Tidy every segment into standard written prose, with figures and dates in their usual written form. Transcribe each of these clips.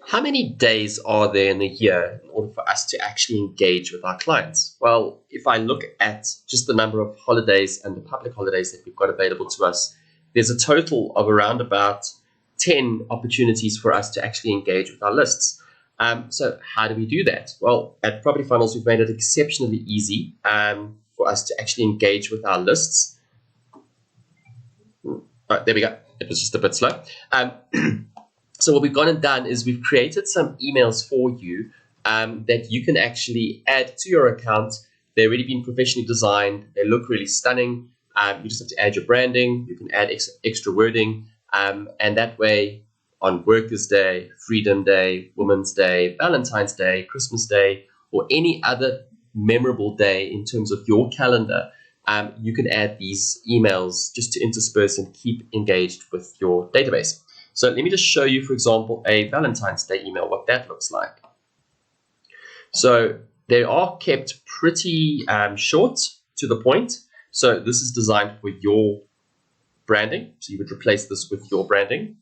How many days are there in a year in order for us to actually engage with our clients? Well, if I look at just the number of holidays and the public holidays that we've got available to us, there's a total of around about 10 opportunities for us to actually engage with our lists. So how do we do that? Well, at Property Funnels, we've made it exceptionally easy for us to actually engage with our lists. Right, there we go. It was just a bit slow. So what we've gone and done is we've created some emails for you that you can actually add to your account. They've already been professionally designed. They look really stunning. You just have to add your branding. You can add extra wording. And that way, on Workers' Day, Freedom Day, Women's Day, Valentine's Day, Christmas Day, or any other memorable day in terms of your calendar, you can add these emails just to intersperse and keep engaged with your database. So let me just show you, for example, a Valentine's Day email, what that looks like. So they are kept pretty short to the point. So this is designed for your branding. So you would replace this with your branding.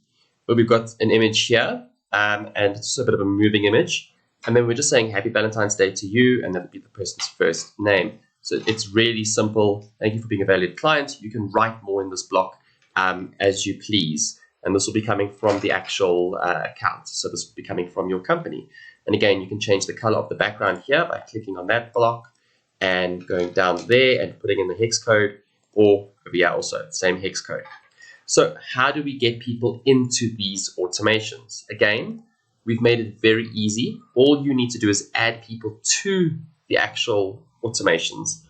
But we've got an image here, and it's a bit of a moving image. And then we're just saying Happy Valentine's Day to you, and that would be the person's first name. So it's really simple. Thank you for being a valued client. You can write more in this block as you please. And this will be coming from the actual account. So this will be coming from your company. And again, you can change the color of the background here by clicking on that block and going down there and putting in the hex code, or over here also, same hex code. So how do we get people into these automations? Again, we've made it very easy. All you need to do is add people to the actual automations.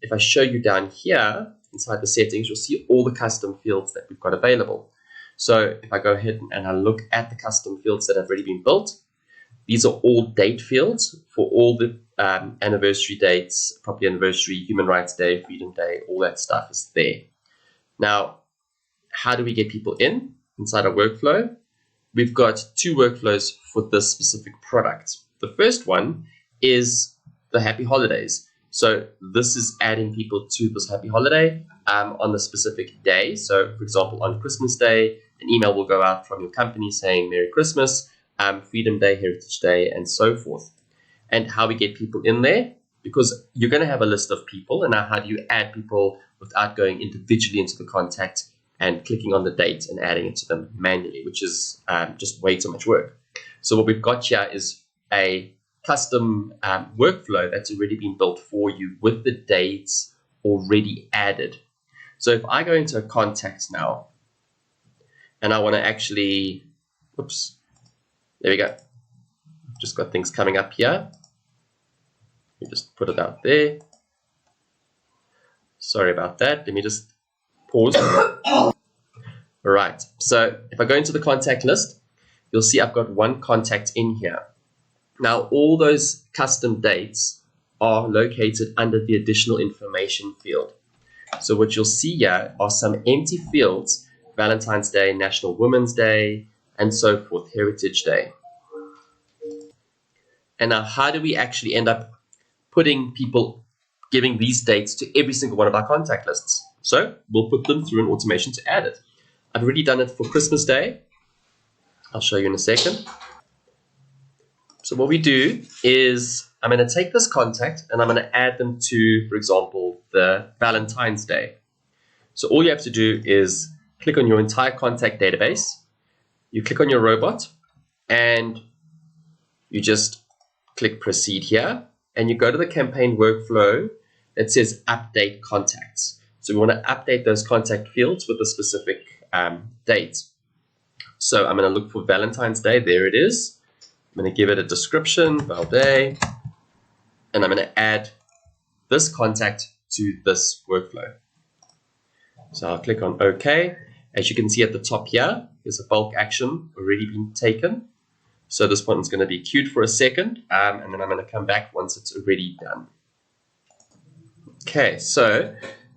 If I show you down here inside the settings, you'll see all the custom fields that we've got available. So if I go ahead and I look at the custom fields that have already been built, these are all date fields for all the anniversary dates, property anniversary, Human Rights Day, Freedom Day, all that stuff is there. Now, how do we get people inside our workflow? We've got two workflows for this specific product. The first one is the Happy Holidays. So this is adding people to this happy holiday on the specific day. So for example, on Christmas Day, an email will go out from your company saying Merry Christmas, Freedom Day, Heritage Day, and so forth. And how we get people in there, because you're going to have a list of people, and now how do you add people without going individually into the contact and clicking on the date and adding it to them manually, which is just way too much work. So what we've got here is a custom workflow that's already been built for you with the dates already added. So if I go into a contact now, and I want to actually, oops, there we go. I've just got things coming up here. Let me just put it out there. Sorry about that. Let me just pause. All right. So if I go into the contact list, you'll see I've got one contact in here. Now, all those custom dates are located under the additional information field. So what you'll see here are some empty fields: Valentine's Day, National Women's Day, and so forth, Heritage Day. And now, how do we actually end up putting people, giving these dates to every single one of our contact lists? So we'll put them through an automation to add it. I've already done it for Christmas Day. I'll show you in a second. So what we do is I'm going to take this contact and I'm going to add them to, for example, the Valentine's Day. So all you have to do is click on your entire contact database. You click on your robot and you just click proceed here, and you go to the campaign workflow that says update contacts. So we want to update those contact fields with a specific date. So I'm going to look for Valentine's Day. There it is. I'm going to give it a description, Val Day, and I'm going to add this contact to this workflow. So I'll click on OK. As you can see at the top here, there's a bulk action already been taken. So this one is going to be queued for a second, and then I'm going to come back once it's already done. Okay, so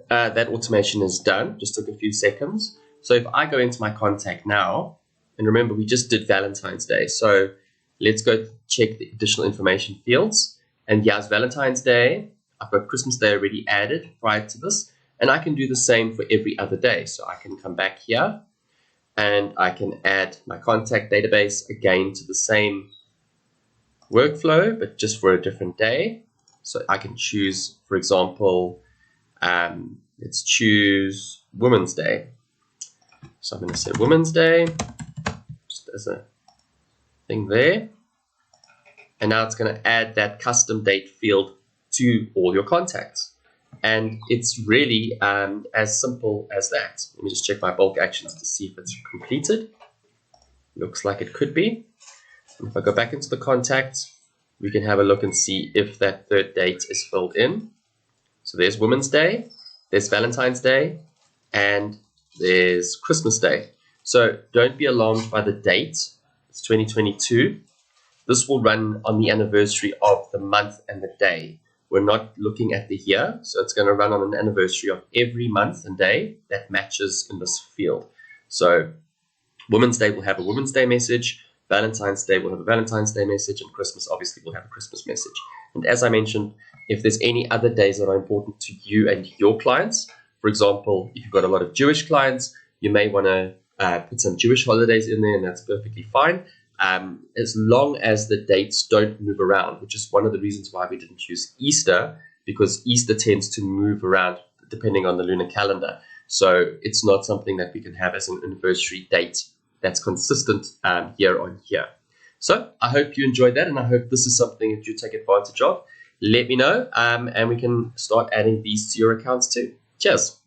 that automation is done. Just took a few seconds. So if I go into my contact now, and remember we just did Valentine's Day, so let's go check the additional information fields. And here's Valentine's Day. I've got Christmas Day already added prior to this, and I can do the same for every other day. So I can come back here, and I can add my contact database again to the same workflow, but just for a different day. So I can choose, for example, let's choose Women's Day. So I'm going to say Women's Day, just as a thing there. And now it's going to add that custom date field to all your contacts. And it's really as simple as that. Let me just check my bulk actions to see if it's completed. Looks like it could be. And if I go back into the contacts, we can have a look and see if that third date is filled in. So there's Women's Day, there's Valentine's Day, and there's Christmas Day. So don't be alarmed by the date. It's 2022. This will run on the anniversary of the month and the day. We're not looking at the year, so it's going to run on an anniversary of every month and day that matches in this field. So Women's Day will have a Women's Day message, Valentine's Day will have a Valentine's Day message, and Christmas obviously will have a Christmas message. And as I mentioned, if there's any other days that are important to you and your clients, for example, if you've got a lot of Jewish clients, you may want to put some Jewish holidays in there, and that's perfectly fine. As long as the dates don't move around, which is one of the reasons why we didn't choose Easter, because Easter tends to move around depending on the lunar calendar. So it's not something that we can have as an anniversary date that's consistent year on year. So I hope you enjoyed that, and I hope this is something that you take advantage of. Let me know, and we can start adding these to your accounts too. Cheers.